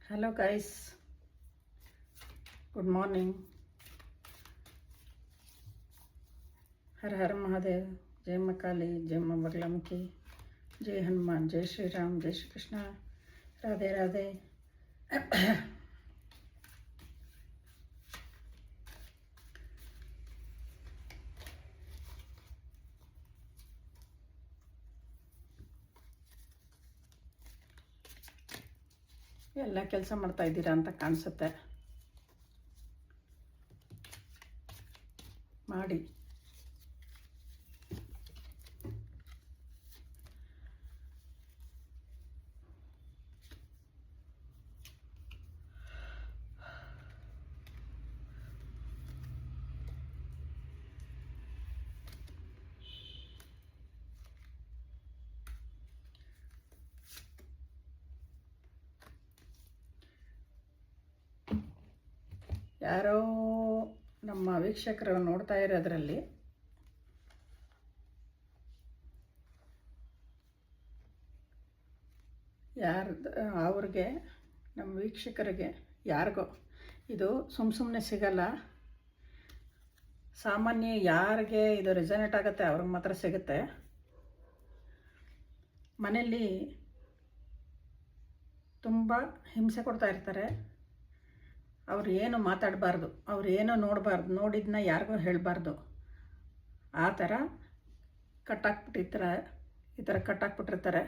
Hello guys, good morning. हर हर महादेव, जय माँ काली, जय माँ बगलामुखी, जय हनुमान, जय श्री राम, जय श्री कृष्ण, राधे राधे. ಎಲ್ಲ ಕೆಲಸ ಮಾಡ್ತಾ ಇದ್ದೀರಾ ಅಂತ ಕಾಣಿಸುತ್ತೆ. ಮಾಡಿ. ಯಾರೋ ನಮ್ಮ ವೀಕ್ಷಕರು ನೋಡ್ತಾ ಇರೋದ್ರಲ್ಲಿ ಅವ್ರಿಗೆ, ನಮ್ಮ ವೀಕ್ಷಕರಿಗೆ ಯಾರಿಗೋ ಇದು ಸುಮ್ಮನೆ ಸಿಗಲ್ಲ. ಸಾಮಾನ್ಯ ಯಾರಿಗೆ ಇದು ರೆಸನೇಟ್ ಆಗುತ್ತೆ ಅವ್ರಿಗೆ ಮಾತ್ರ ಸಿಗುತ್ತೆ. ಮನೆಯಲ್ಲಿ ತುಂಬ ಹಿಂಸೆ ಕೊಡ್ತಾ ಇರ್ತಾರೆ. ಅವ್ರು ಏನು ಮಾತಾಡಬಾರ್ದು, ಅವ್ರು ಏನೋ ನೋಡಬಾರ್ದು, ನೋಡಿದ್ದನ್ನ ಯಾರಿಗೂ ಹೇಳಬಾರ್ದು. ಆ ಥರ ಈ ಥರ ಕಟ್ಟಾಕ್ಬಿಟ್ಟಿರ್ತಾರೆ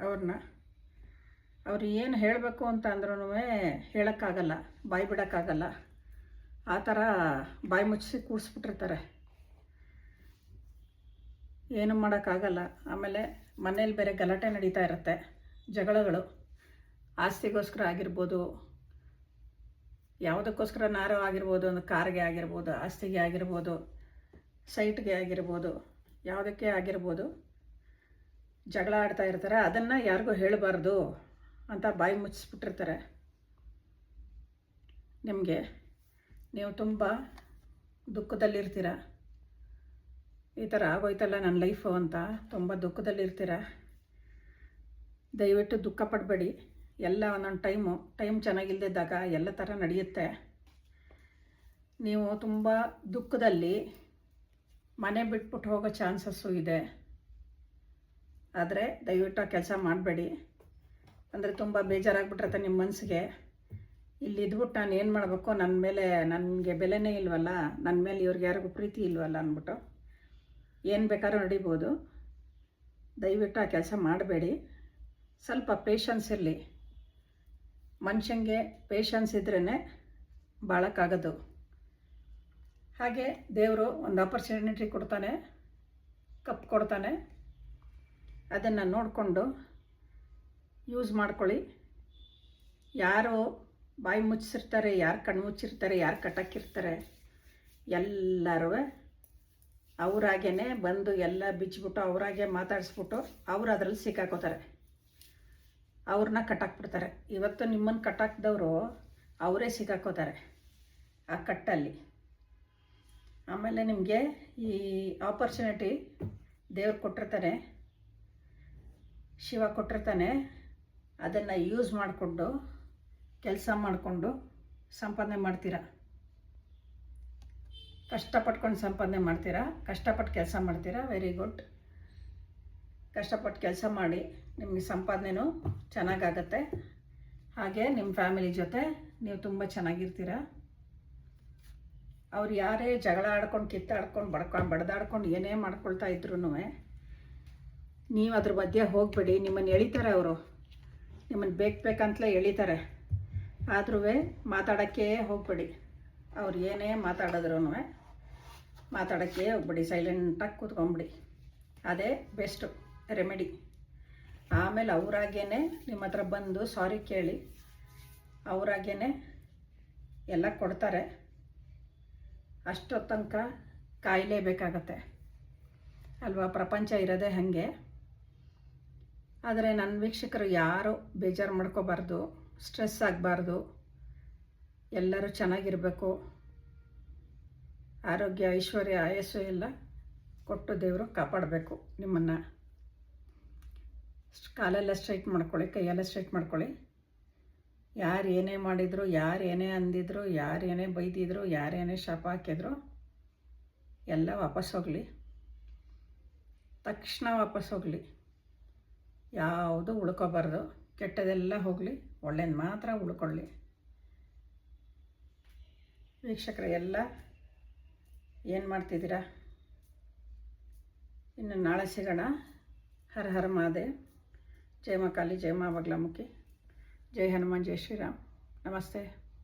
ಅವ್ರನ್ನ. ಅವ್ರು ಏನು ಹೇಳಬೇಕು ಅಂತ ಅಂದ್ರೂ ಹೇಳೋಕ್ಕಾಗಲ್ಲ, ಬಾಯಿ ಬಿಡೋಕ್ಕಾಗಲ್ಲ. ಆ ಥರ ಬಾಯಿ ಮುಚ್ಚಿಸಿ ಕೂಡಿಸ್ಬಿಟ್ಟಿರ್ತಾರೆ, ಏನು ಮಾಡೋಕ್ಕಾಗಲ್ಲ. ಆಮೇಲೆ ಮನೇಲಿ ಬೇರೆ ಗಲಾಟೆ ನಡೀತಾ ಇರುತ್ತೆ, ಜಗಳಗಳು. ಆಸ್ತಿಗೋಸ್ಕರ ಆಗಿರ್ಬೋದು, ಯಾವುದಕ್ಕೋಸ್ಕರನಾರೋ ಆಗಿರ್ಬೋದು, ಒಂದು ಕಾರ್ಗೆ ಆಗಿರ್ಬೋದು, ಆಸ್ತಿಗೆ ಆಗಿರ್ಬೋದು, ಸೈಟ್ಗೆ ಆಗಿರ್ಬೋದು, ಯಾವುದಕ್ಕೆ ಆಗಿರ್ಬೋದು, ಜಗಳ ಆಡ್ತಾ ಇರ್ತಾರೆ. ಅದನ್ನು ಯಾರಿಗೂ ಹೇಳಬಾರ್ದು ಅಂತ ಬಾಯಿ ಮುಚ್ಚಿಸ್ಬಿಟ್ಟಿರ್ತಾರೆ. ನೀವು ತುಂಬ ದುಃಖದಲ್ಲಿರ್ತೀರ. ಈ ಥರ ಆಗೋಯ್ತಲ್ಲ ನನ್ನ ಲೈಫು ಅಂತ ತುಂಬ ದುಃಖದಲ್ಲಿರ್ತೀರ. ದಯವಿಟ್ಟು ದುಃಖ ಪಡಬೇಡಿ. ಎಲ್ಲ ಒಂದೊಂದು ಟೈಮ್ ಚೆನ್ನಾಗಿಲ್ದಿದ್ದಾಗ ಎಲ್ಲ ಥರ ನಡೆಯುತ್ತೆ. ನೀವು ತುಂಬ ದುಃಖದಲ್ಲಿ ಮನೆ ಬಿಟ್ಬಿಟ್ಟು ಹೋಗೋ ಚಾನ್ಸಸ್ಸು ಇದೆ. ಆದರೆ ದಯವಿಟ್ಟು ಆ ಕೆಲಸ ಮಾಡಬೇಡಿ. ಅಂದರೆ ತುಂಬ ಬೇಜಾರಾಗ್ಬಿಟ್ಟಿರುತ್ತೆ ನಿಮ್ಮ ಮನಸ್ಸಿಗೆ. ಇಲ್ಲಿ ಇದ್ಬಿಟ್ಟು ನಾನು ಏನು ಮಾಡಬೇಕು, ನನ್ನ ಮೇಲೆ ನನಗೆ ಬೆಲೆನೇ ಇಲ್ವಲ್ಲ, ನನ್ನ ಮೇಲೆ ಇವ್ರಿಗೆ ಯಾರಿಗೂ ಪ್ರೀತಿ ಇಲ್ವಲ್ಲ ಅಂದ್ಬಿಟ್ಟು ಏನು ಬೇಕಾದ್ರೂ ನಡಿಬೋದು. ದಯವಿಟ್ಟು ಆ ಕೆಲಸ ಮಾಡಬೇಡಿ. ಸ್ವಲ್ಪ ಪೇಷನ್ಸ್ ಇರಲಿ. ಮನುಷ್ಯಂಗೆ ಪೇಷನ್ಸ್ ಇದ್ರೇ ಬಾಳಕ್ಕಾಗೋದು. ಹಾಗೆ ದೇವರು ಒಂದು ಆಪರ್ಚುನಿಟಿ ಕೊಡ್ತಾನೆ, ಕಪ್ ಕೊಡ್ತಾನೆ. ಅದನ್ನು ನೋಡಿಕೊಂಡು ಯೂಸ್ ಮಾಡ್ಕೊಳ್ಳಿ. ಯಾರು ಬಾಯಿ ಮುಚ್ಚಿರ್ತಾರೆ, ಯಾರು ಕಣ್ಣು ಮುಚ್ಚಿರ್ತಾರೆ, ಯಾರು ಕಟ್ಟಾಕಿರ್ತಾರೆ, ಎಲ್ಲರೂ ಅವರಾಗೇ ಬಂದು ಎಲ್ಲ ಬಿಚ್ಚಿಬಿಟ್ಟು ಅವರಾಗೆ ಮಾತಾಡಿಸ್ಬಿಟ್ಟು ಅವರು ಅದರಲ್ಲಿ ಸಿಕ್ಕಾಕೋತಾರೆ, ಅವ್ರನ್ನ ಕಟ್ಟಾಕ್ಬಿಡ್ತಾರೆ. ಇವತ್ತು ನಿಮ್ಮನ್ನು ಕಟ್ಟಾಕಿದವರು ಅವರೇ ಸಿಕ್ಕಾಕೋತಾರೆ ಆ ಕಟ್ಟಲ್ಲಿ. ಆಮೇಲೆ ನಿಮಗೆ ಈ ಆಪರ್ಚುನಿಟಿ ದೇವ್ರು ಕೊಟ್ಟಿರ್ತಾನೆ, ಶಿವ ಕೊಟ್ಟಿರ್ತಾನೆ. ಅದನ್ನು ಯೂಸ್ ಮಾಡಿಕೊಂಡು ಕೆಲಸ ಮಾಡಿಕೊಂಡು ಸಂಪಾದನೆ ಮಾಡ್ತೀರಾ. ಕಷ್ಟಪಟ್ಕೊಂಡು ಸಂಪಾದನೆ ಮಾಡ್ತೀರಾ, ಕಷ್ಟಪಟ್ಟು ಕೆಲಸ ಮಾಡ್ತೀರಾ. Very good. ಕಷ್ಟಪಟ್ಟು ಕೆಲಸ ಮಾಡಿ ನಿಮಗೆ ಸಂಪಾದನೆಯೂ ಚೆನ್ನಾಗಾಗತ್ತೆ. ಹಾಗೆ ನಿಮ್ಮ ಫ್ಯಾಮಿಲಿ ಜೊತೆ ನೀವು ತುಂಬ ಚೆನ್ನಾಗಿರ್ತೀರ. ಅವ್ರು ಯಾರೇ ಜಗಳ ಆಡ್ಕೊಂಡು, ಕಿತ್ತಾಡ್ಕೊಂಡು, ಬಡ್ದಾಡ್ಕೊಂಡು ಏನೇ ಮಾಡ್ಕೊಳ್ತಾ ಇದ್ರೂ ನೀವು ಅದ್ರ ಮಧ್ಯೆ ಹೋಗಬೇಡಿ. ನಿಮ್ಮನ್ನು ಎಳಿತಾರೆ ಅವರು, ನಿಮ್ಮನ್ನು ಬೇಕಂತಲೇ ಎಳಿತಾರೆ. ಆದ್ರೂ ಮಾತಾಡೋಕ್ಕೆ ಹೋಗಬೇಡಿ. ಅವ್ರು ಏನೇ ಮಾತಾಡಿದ್ರೂ ಮಾತಾಡೋಕ್ಕೆ ಹೋಗ್ಬೇಡಿ. ಸೈಲೆಂಟಾಗಿ ಕೂತ್ಕೊಂಬಿಡಿ. ಅದೇ ಬೆಸ್ಟು ರೆಮಿಡಿ. ಆಮೇಲೆ ಅವರಾಗೇ ನಿಮ್ಮ ಹತ್ರ ಬಂದು ಸಾರಿ ಕೇಳಿ ಅವರಾಗೇ ಎಲ್ಲ ಕೊಡ್ತಾರೆ. ಅಷ್ಟೊತ್ತು ತನಕ ಕಾಯಲೇಬೇಕಾಗತ್ತೆ ಅಲ್ವಾ? ಪ್ರಪಂಚ ಇರೋದೇ ಹಾಗೆ. ಆದರೆ ನನ್ನ ವೀಕ್ಷಕರು ಯಾರೂ ಬೇಜಾರು ಮಾಡ್ಕೋಬಾರ್ದು, ಸ್ಟ್ರೆಸ್ ಆಗಬಾರ್ದು. ಎಲ್ಲರೂ ಚೆನ್ನಾಗಿರಬೇಕು. ಆರೋಗ್ಯ, ಐಶ್ವರ್ಯ, ಆಯಸ್ಸು ಎಲ್ಲ ಕೊಟ್ಟು ದೇವರು ಕಾಪಾಡಬೇಕು ನಿಮ್ಮನ್ನು. ಕಾಲೆಲ್ಲ ಸ್ಟ್ರೈಟ್ ಮಾಡ್ಕೊಳ್ಳಿ, ಕೈಯೆಲ್ಲ ಸ್ಟ್ರೈಟ್ ಮಾಡ್ಕೊಳ್ಳಿ. ಯಾರು ಏನೇ ಮಾಡಿದ್ರು, ಯಾರು ಏನೇ ಅಂದಿದ್ರು, ಯಾರು ಏನೇ ಬೈದಿದ್ರು, ಯಾರೇನೇ ಶಾಪ ಹಾಕಿದ್ರು ಎಲ್ಲ ವಾಪಸ್ ಹೋಗಲಿ. ತಕ್ಷಣ ವಾಪಸ್ ಹೋಗಲಿ. ಯಾವುದು ಉಳ್ಕೊಬಾರ್ದು. ಕೆಟ್ಟದೆಲ್ಲ ಹೋಗಲಿ, ಒಳ್ಳೇದು ಮಾತ್ರ ಉಳ್ಕೊಳ್ಳಿ. ವೀಕ್ಷಕರೇ ಎಲ್ಲ ಏನು ಮಾಡ್ತಿದ್ದೀರಾ? ಇನ್ನು ನಾಳೆ ಸಿಗೋಣ. ಹರ ಹರ ಮಹಾದೇವ್. ಜೈ ಮಾ ಕಾಳಿ, ಜೈ ಮಾ ಬಗಲಾಮುಖಿ, ಜೈ ಹನುಮಾನ್, ಜೈ ಶ್ರೀರಾಮ್. ನಮಸ್ತೆ.